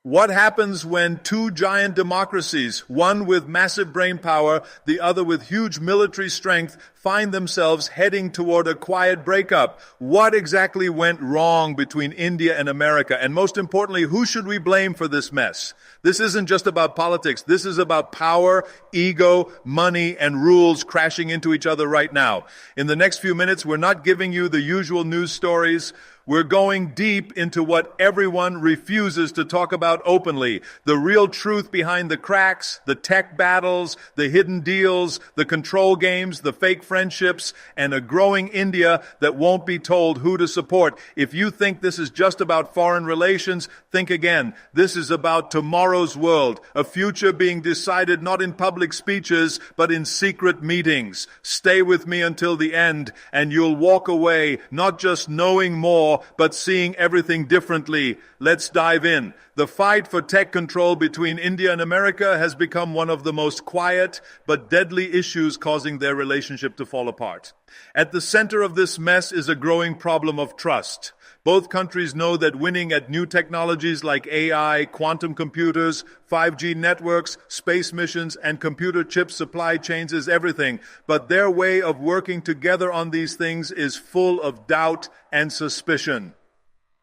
What happens when two giant democracies, one with massive brain power, the other with huge military strength, find themselves heading toward a quiet breakup? What exactly went wrong between India and America? And most importantly, who should we blame for this mess? This isn't just about politics. This is about power, ego, money, and rules crashing into each other right now. In the next few minutes, we're not giving you the usual news stories. We're going deep into what everyone refuses to talk about openly. The real truth behind the cracks, the tech battles, the hidden deals, the control games, the fake friendships, and a growing India that won't be told who to support. If you think this is just about foreign relations, think again. This is about tomorrow's world, a future being decided not in public speeches, but in secret meetings. Stay with me until the end, and you'll walk away not just knowing more, but seeing everything differently. Let's dive in. The fight for tech control between India and America has become one of the most quiet but deadly issues causing their relationship to fall apart. At the center of this mess is a growing problem of trust. Both countries know that winning at new technologies like AI, quantum computers, 5G networks, space missions, and computer chip supply chains is everything. But their way of working together on these things is full of doubt and suspicion.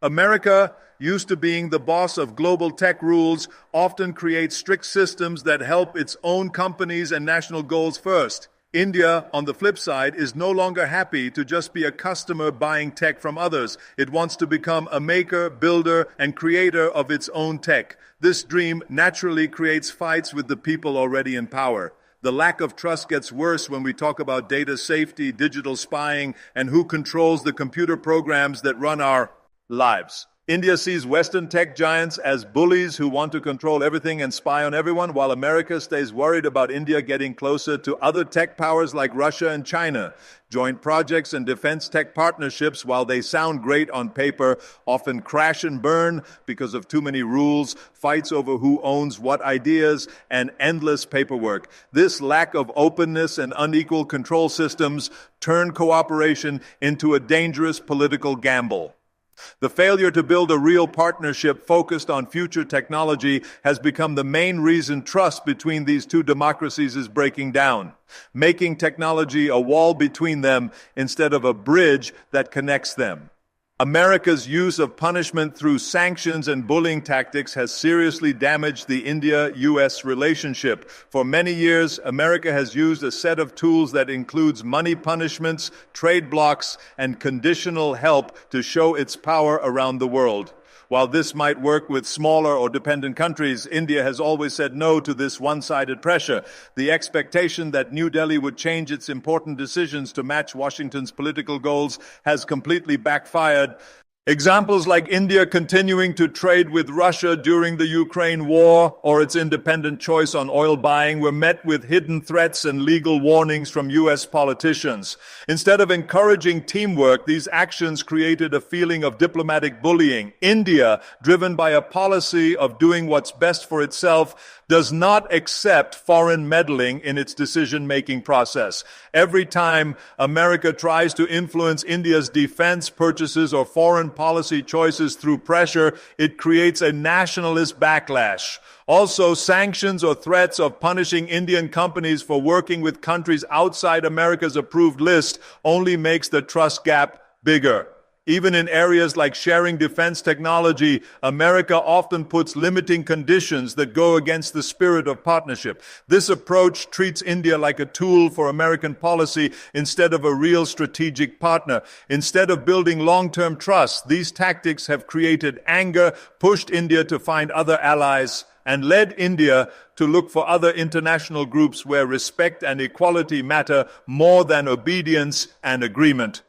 America, used to being the boss of global tech rules, often creates strict systems that help its own companies and national goals first. India, on the flip side, is no longer happy to just be a customer buying tech from others. It wants to become a maker, builder, and creator of its own tech. This dream naturally creates fights with the people already in power. The lack of trust gets worse when we talk about data safety, digital spying, and who controls the computer programs that run our lives. India sees Western tech giants as bullies who want to control everything and spy on everyone, while America stays worried about India getting closer to other tech powers like Russia and China. Joint projects and defense tech partnerships, while they sound great on paper, often crash and burn because of too many rules, fights over who owns what ideas, and endless paperwork. This lack of openness and unequal control systems turn cooperation into a dangerous political gamble. The failure to build a real partnership focused on future technology has become the main reason trust between these two democracies is breaking down, making technology a wall between them instead of a bridge that connects them. America's use of punishment through sanctions and bullying tactics has seriously damaged the India-US relationship. For many years, America has used a set of tools that includes money punishments, trade blocks, and conditional help to show its power around the world. While this might work with smaller or dependent countries, India has always said no to this one-sided pressure. The expectation that New Delhi would change its important decisions to match Washington's political goals has completely backfired. Examples like India continuing to trade with Russia during the Ukraine war or its independent choice on oil buying were met with hidden threats and legal warnings from U.S. politicians. Instead of encouraging teamwork, these actions created a feeling of diplomatic bullying. India, driven by a policy of doing what's best for itself, does not accept foreign meddling in its decision-making process. Every time America tries to influence India's defense purchases or foreign policy choices through pressure, it creates a nationalist backlash. Also, sanctions or threats of punishing Indian companies for working with countries outside America's approved list only makes the trust gap bigger. Even in areas like sharing defense technology, America often puts limiting conditions that go against the spirit of partnership. This approach treats India like a tool for American policy instead of a real strategic partner. Instead of building long-term trust, these tactics have created anger, pushed India to find other allies, and led India to look for other international groups where respect and equality matter more than obedience and agreement.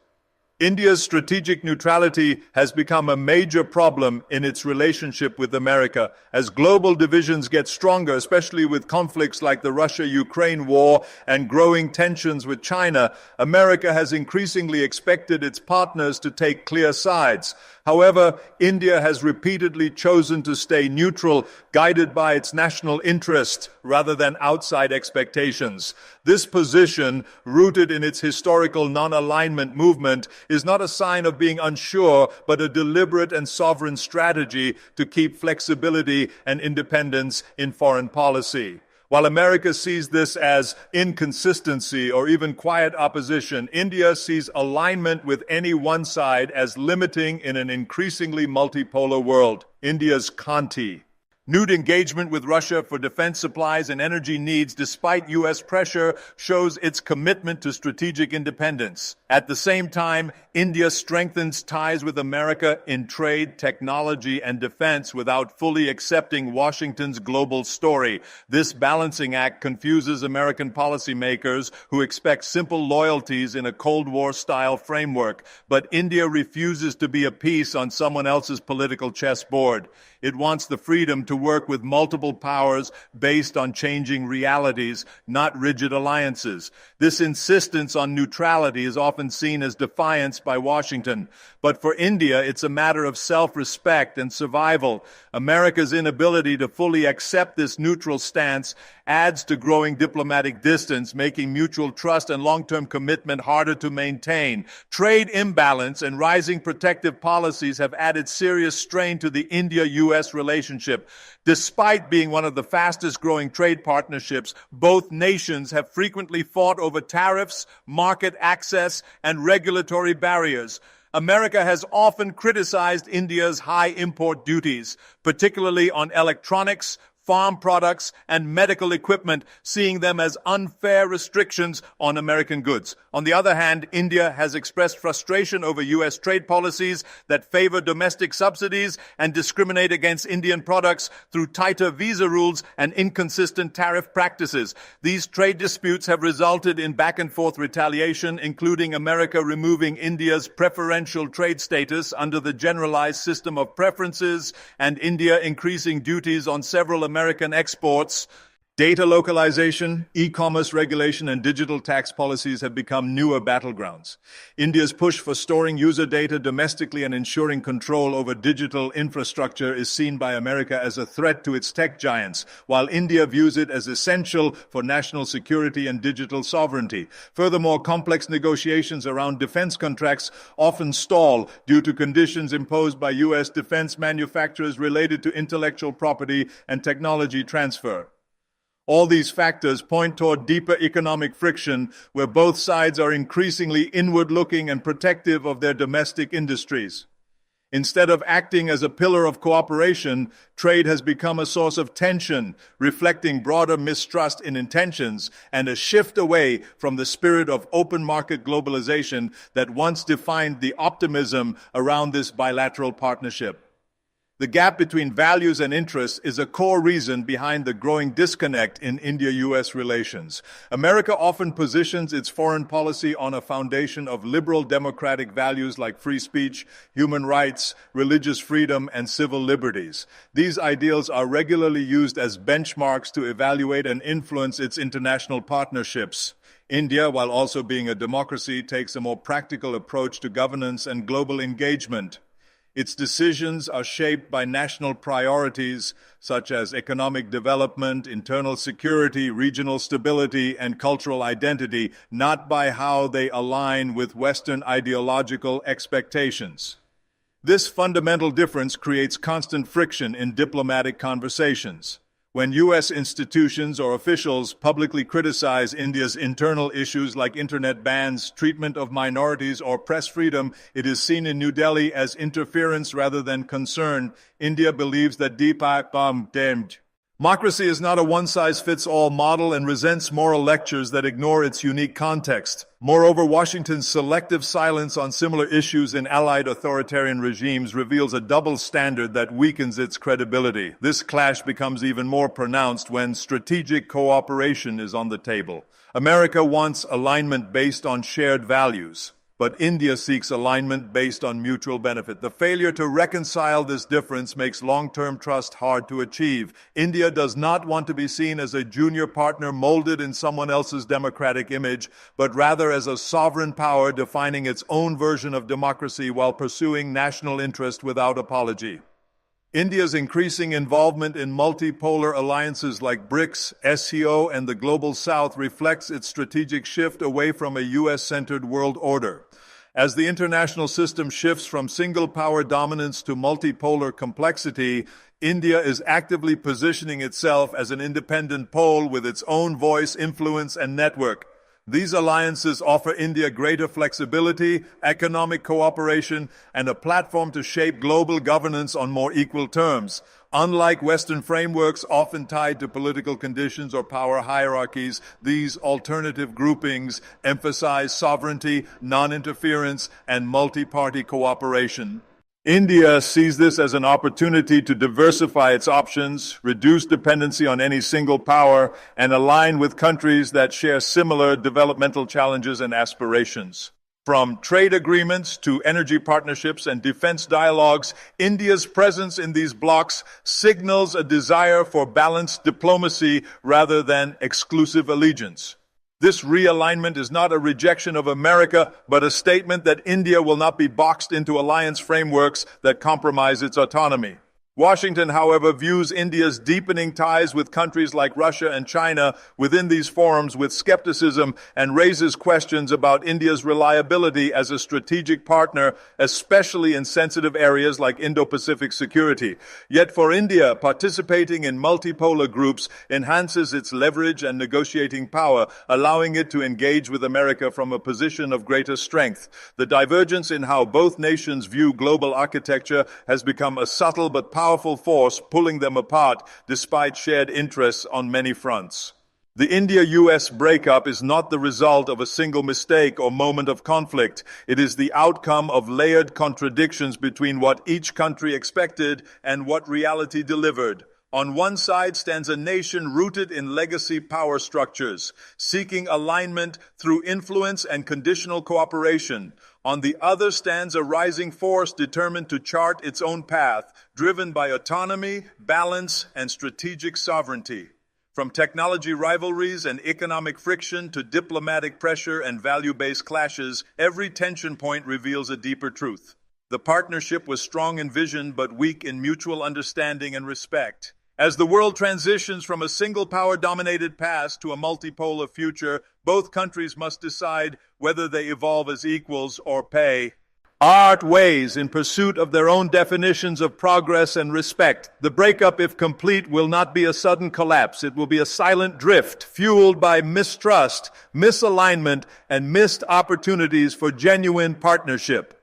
India's strategic neutrality has become a major problem in its relationship with America. As global divisions get stronger, especially with conflicts like the Russia-Ukraine war and growing tensions with China, America has increasingly expected its partners to take clear sides. However, India has repeatedly chosen to stay neutral, guided by its national interest rather than outside expectations. This position, rooted in its historical non-alignment movement, is not a sign of being unsure, but a deliberate and sovereign strategy to keep flexibility and independence in foreign policy. While America sees this as inconsistency or even quiet opposition, India sees alignment with any one side as limiting in an increasingly multipolar world. India's Kanti. Renewed engagement with Russia for defense supplies and energy needs despite U.S. pressure shows its commitment to strategic independence. At the same time, India strengthens ties with America in trade, technology, and defense without fully accepting Washington's global story. This balancing act confuses American policymakers who expect simple loyalties in a Cold War-style framework, but India refuses to be a piece on someone else's political chessboard. It wants the freedom to work with multiple powers based on changing realities, not rigid alliances. This insistence on neutrality is often seen as defiance by Washington. But for India, it's a matter of self-respect and survival. America's inability to fully accept this neutral stance adds to growing diplomatic distance, making mutual trust and long-term commitment harder to maintain. Trade imbalance and rising protective policies have added serious strain to the India-US relationship. Despite being one of the fastest-growing trade partnerships, both nations have frequently fought over tariffs, market access, and regulatory barriers. America has often criticized India's high import duties, particularly on electronics, farm products, and medical equipment, seeing them as unfair restrictions on American goods. On the other hand, India has expressed frustration over U.S. trade policies that favor domestic subsidies and discriminate against Indian products through tighter visa rules and inconsistent tariff practices. These trade disputes have resulted in back-and-forth retaliation, including America removing India's preferential trade status under the Generalized System of Preferences and India increasing duties on several American exports. Data localization, e-commerce regulation, and digital tax policies have become newer battlegrounds. India's push for storing user data domestically and ensuring control over digital infrastructure is seen by America as a threat to its tech giants, while India views it as essential for national security and digital sovereignty. Furthermore, complex negotiations around defense contracts often stall due to conditions imposed by U.S. defense manufacturers related to intellectual property and technology transfer. All these factors point toward deeper economic friction, where both sides are increasingly inward-looking and protective of their domestic industries. Instead of acting as a pillar of cooperation, trade has become a source of tension, reflecting broader mistrust in intentions and a shift away from the spirit of open market globalization that once defined the optimism around this bilateral partnership. The gap between values and interests is a core reason behind the growing disconnect in India-US relations. America often positions its foreign policy on a foundation of liberal democratic values like free speech, human rights, religious freedom, and civil liberties. These ideals are regularly used as benchmarks to evaluate and influence its international partnerships. India, while also being a democracy, takes a more practical approach to governance and global engagement. Its decisions are shaped by national priorities such as economic development, internal security, regional stability, and cultural identity, not by how they align with Western ideological expectations. This fundamental difference creates constant friction in diplomatic conversations. When U.S. institutions or officials publicly criticize India's internal issues like internet bans, treatment of minorities, or press freedom, it is seen in New Delhi as interference rather than concern. India believes that democracy is not a one-size-fits-all model and resents moral lectures that ignore its unique context. Moreover, Washington's selective silence on similar issues in allied authoritarian regimes reveals a double standard that weakens its credibility. This clash becomes even more pronounced when strategic cooperation is on the table. America wants alignment based on shared values, but India seeks alignment based on mutual benefit. The failure to reconcile this difference makes long-term trust hard to achieve. India does not want to be seen as a junior partner molded in someone else's democratic image, but rather as a sovereign power defining its own version of democracy while pursuing national interest without apology. India's increasing involvement in multipolar alliances like BRICS, SCO, and the Global South reflects its strategic shift away from a U.S.-centered world order. As the international system shifts from single power dominance to multipolar complexity, India is actively positioning itself as an independent pole with its own voice, influence, and network. These alliances offer India greater flexibility, economic cooperation, and a platform to shape global governance on more equal terms. Unlike Western frameworks often tied to political conditions or power hierarchies, these alternative groupings emphasize sovereignty, non-interference, and multi-party cooperation. India sees this as an opportunity to diversify its options, reduce dependency on any single power, and align with countries that share similar developmental challenges and aspirations. From trade agreements to energy partnerships and defense dialogues, India's presence in these blocs signals a desire for balanced diplomacy rather than exclusive allegiance. This realignment is not a rejection of America, but a statement that India will not be boxed into alliance frameworks that compromise its autonomy. Washington, however, views India's deepening ties with countries like Russia and China within these forums with skepticism and raises questions about India's reliability as a strategic partner, especially in sensitive areas like Indo-Pacific security. Yet for India, participating in multipolar groups enhances its leverage and negotiating power, allowing it to engage with America from a position of greater strength. The divergence in how both nations view global architecture has become a subtle but powerful force pulling them apart despite shared interests on many fronts. The India-US breakup is not the result of a single mistake or moment of conflict. It is the outcome of layered contradictions between what each country expected and what reality delivered. On one side stands a nation rooted in legacy power structures, seeking alignment through influence and conditional cooperation. On the other stands a rising force determined to chart its own path, driven by autonomy, balance, and strategic sovereignty. From technology rivalries and economic friction to diplomatic pressure and value-based clashes, every tension point reveals a deeper truth. The partnership was strong in vision but weak in mutual understanding and respect. As the world transitions from a single power-dominated past to a multipolar future, both countries must decide whether they evolve as equals or pay ways in pursuit of their own definitions of progress and respect. The breakup, if complete, will not be a sudden collapse. It will be a silent drift, fueled by mistrust, misalignment, and missed opportunities for genuine partnership.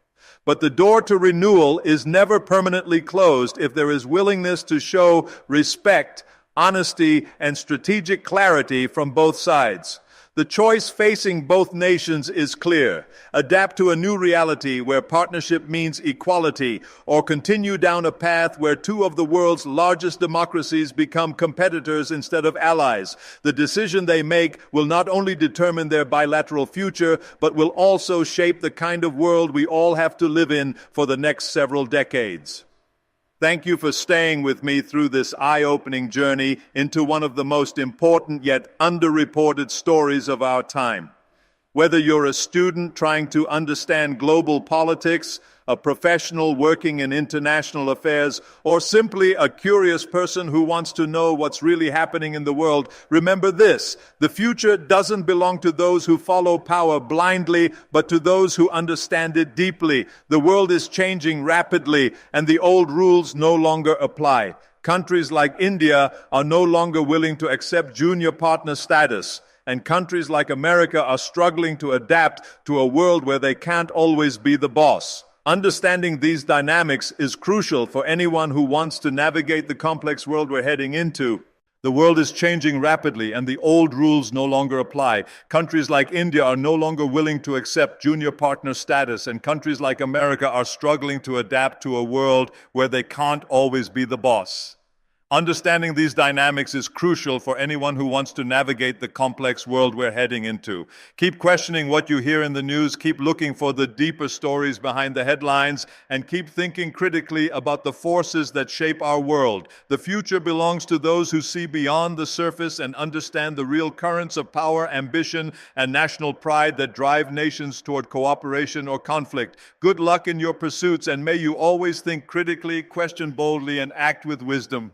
But the door to renewal is never permanently closed if there is willingness to show respect, honesty, and strategic clarity from both sides. The choice facing both nations is clear. Adapt to a new reality where partnership means equality, or continue down a path where two of the world's largest democracies become competitors instead of allies. The decision they make will not only determine their bilateral future, but will also shape the kind of world we all have to live in for the next several decades. Thank you for staying with me through this eye-opening journey into one of the most important yet underreported stories of our time. Whether you're a student trying to understand global politics, a professional working in international affairs, or simply a curious person who wants to know what's really happening in the world, remember this: the future doesn't belong to those who follow power blindly, but to those who understand it deeply. The world is changing rapidly, and the old rules no longer apply. Countries like India are no longer willing to accept junior partner status, and countries like America are struggling to adapt to a world where they can't always be the boss. Understanding these dynamics is crucial for anyone who wants to navigate the complex world we're heading into. The world is changing rapidly, and the old rules no longer apply. Countries like India are no longer willing to accept junior partner status, and countries like America are struggling to adapt to a world where they can't always be the boss. Understanding these dynamics is crucial for anyone who wants to navigate the complex world we're heading into. Keep questioning what you hear in the news, keep looking for the deeper stories behind the headlines, and keep thinking critically about the forces that shape our world. The future belongs to those who see beyond the surface and understand the real currents of power, ambition, and national pride that drive nations toward cooperation or conflict. Good luck in your pursuits, and may you always think critically, question boldly, and act with wisdom.